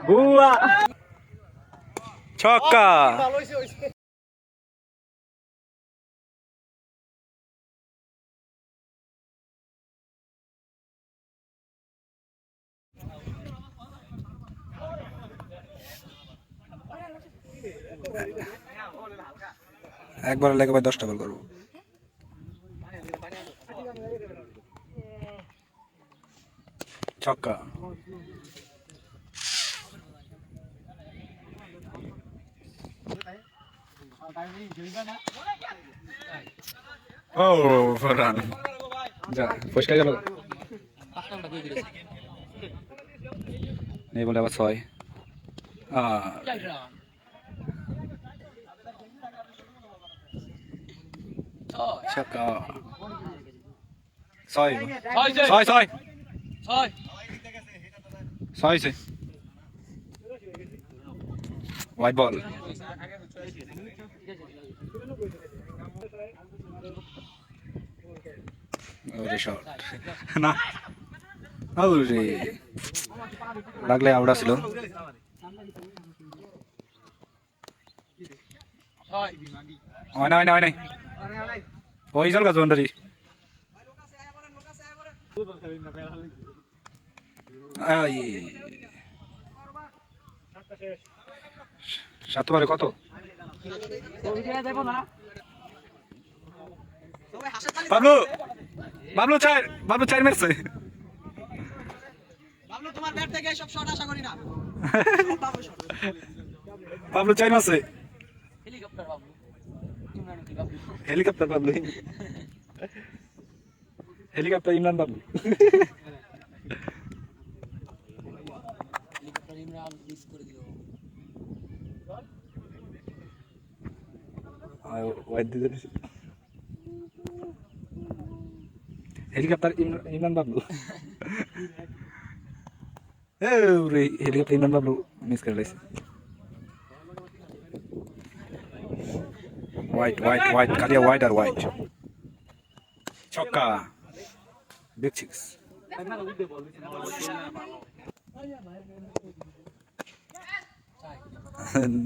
বুয়া ছক্কা। একবার লেগে ভাই 10টা বল করবো। ছক্কা। ও রান যা পরিষ্কার গেল। এই বলে আবার 6 ছক্কা। 6 হোয়াইট বল। শট না লাগলে আউট ছিল। হয় নাই ওই চল গাছ বান্ডারি সাতবারে কত? বাবলু বাবলু চার মেরেছে। বাবলু চার মারছে। Helicopter Bablu, helicopter Imran Bablu. Helicopter Imran Bablu. Helicopter Imran Bablu miss করে লাইছে। হোয়াইট কালিয়া হোয়াইট আর হোয়াইট ছক্কা। Big six.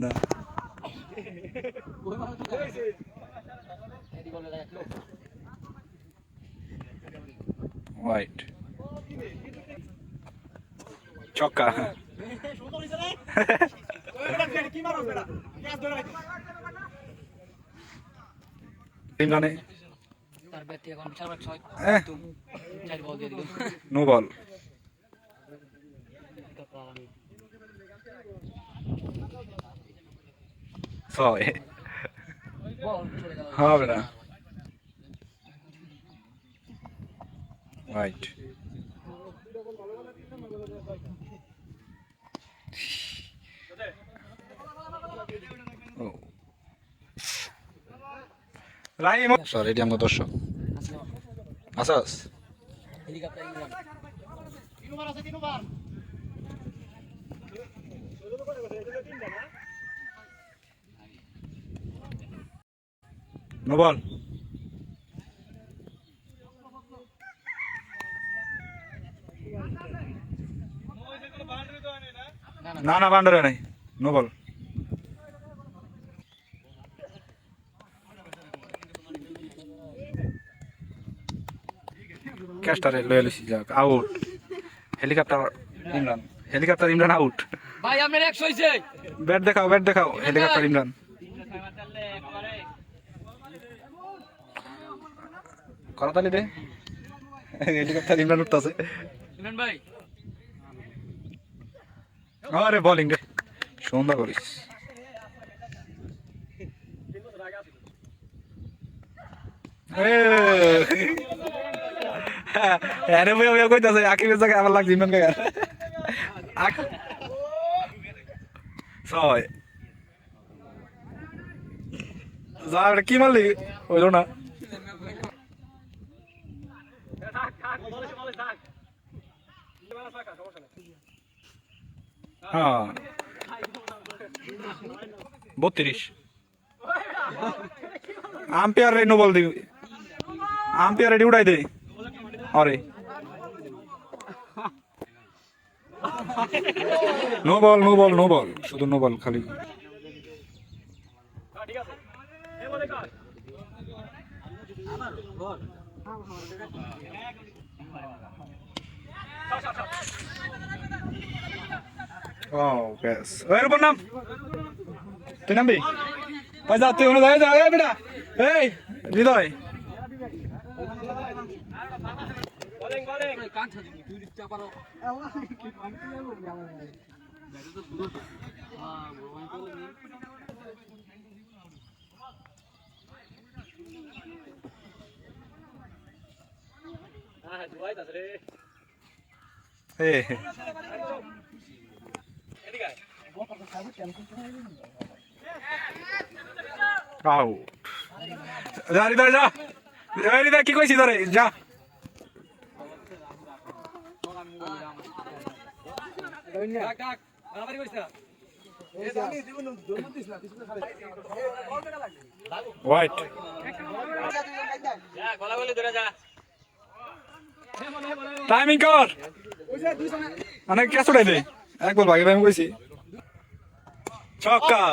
না হোয়াইট ছক্কা। No ball. হবে না। হোয়াইট সরি এটি আমার দর্শক আসাস। No ball. না বাউন্ডারি নাই। No ball. ক্যাস্টারে লয়ালিসি যাক আউট। Helicopter Imran out. ভাই আপনার 100 হইছে। ব্যাট দেখাও হেলিকপ্টার ইমরান। করতালি দে। হেলিকপ্টার ইমরান উঠতাছে। ইমরান ভাই আরে বোলিং রে সুন্দর করিস। আরে ভাই কইতাছে আকিবের জায়গায় আমার লাগছে ইমরান কাকা। ছয় যা কি মারলি হইল না। হ্যাঁ 32 আম্পায়ার রে নো বল দি আম্পায়ার রেডি উড়াই দে আরে নো বল শুধু নো বল খালি ও ব্যাস এর উপর নাম তুই নামবি যা তুই ওখানে যা এই বেটা এই হৃদয় যা হৃদয় যা হৃদয় কি কইছি ধরে যা হোয়াইট টাইমিং কর অনেক ক্যাচ উঠাই দে এক বল ভাগে আমি কইছি ছক্কা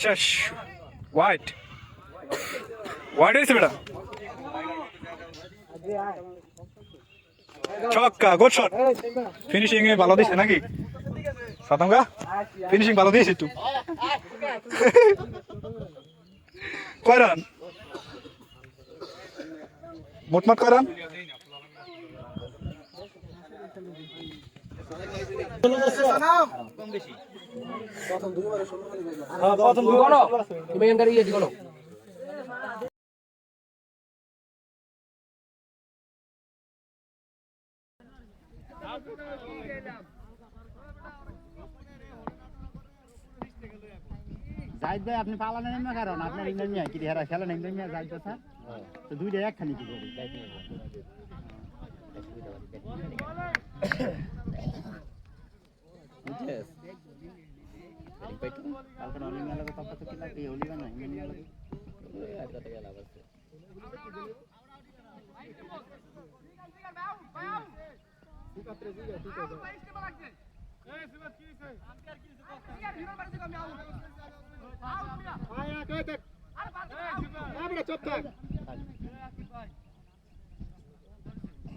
শেষ হোয়াইট হয়েছে বেটা ছক্কা গুড শট ফিনিশিং এ ভালো দিছে নাকি সাতঙ্গা ফিনিশিং ভালো দিয়েছে একটু কয় রান মোটমাট কয় রান জাহিদ ভাই আপনি পালানো নেমে কারণ আপনার ইংল্যান্ড নিয়ে কি হেরা খেলা ইংল্যান্ড নিয়ে জাহিদ স্যার তো দুইটা একখানি কি করি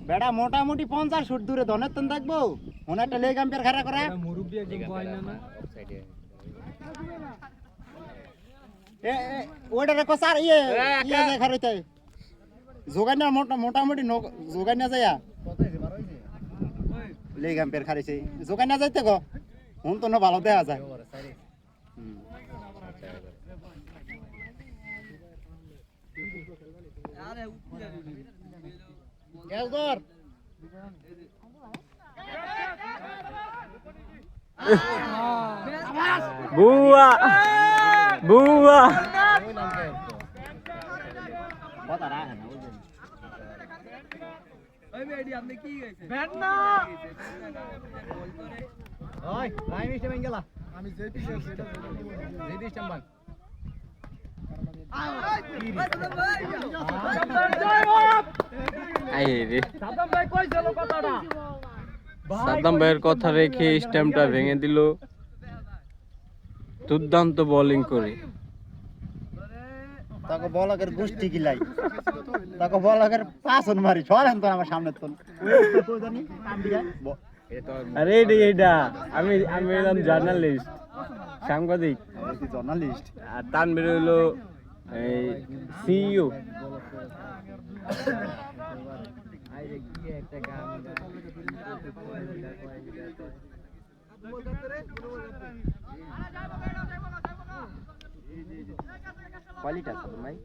বেড়া মোটামুটি 50 ফুট দূরে ধনের তন দেখবো মনে একটা লেগ আম্পায়ার খাড়া করা ওইটা রেখো স্যার ইয়ে ইয়ে খারাইতে যোগান না মোটামুটি যোগান না যায়া লেগ আম্পায়ার খারাইছে যোগান না যাইতে গো হুন তো না ভালো দেখা যায় গ্যাসদর বুয়া বুয়া কথা রাখে না বুঝলেন ওই বেডি আপনি কি গেছে ব্যাট না ওই লাইন স্টেম গেলা আমি যে পিছে সেটা যে স্টেম বাং সাদ্দাম ভাইয়ের কথা রেখে স্ট্যাম্পটা ভেঙে দিল দুর্দান্ত বোলিং করে তাকে বলাকের গোষ্ঠী গিলাই তাকে বলাকের পাঁচন মারি ছড়েন তো আমার সামনে তো জানি আরে এইটা আমি আমি এলাম জার্নালিস্ট সাংবাদিক জার্নালিস্ট আর তানভীর হলো এই সিইও কোয়ালিটি আছে ভাই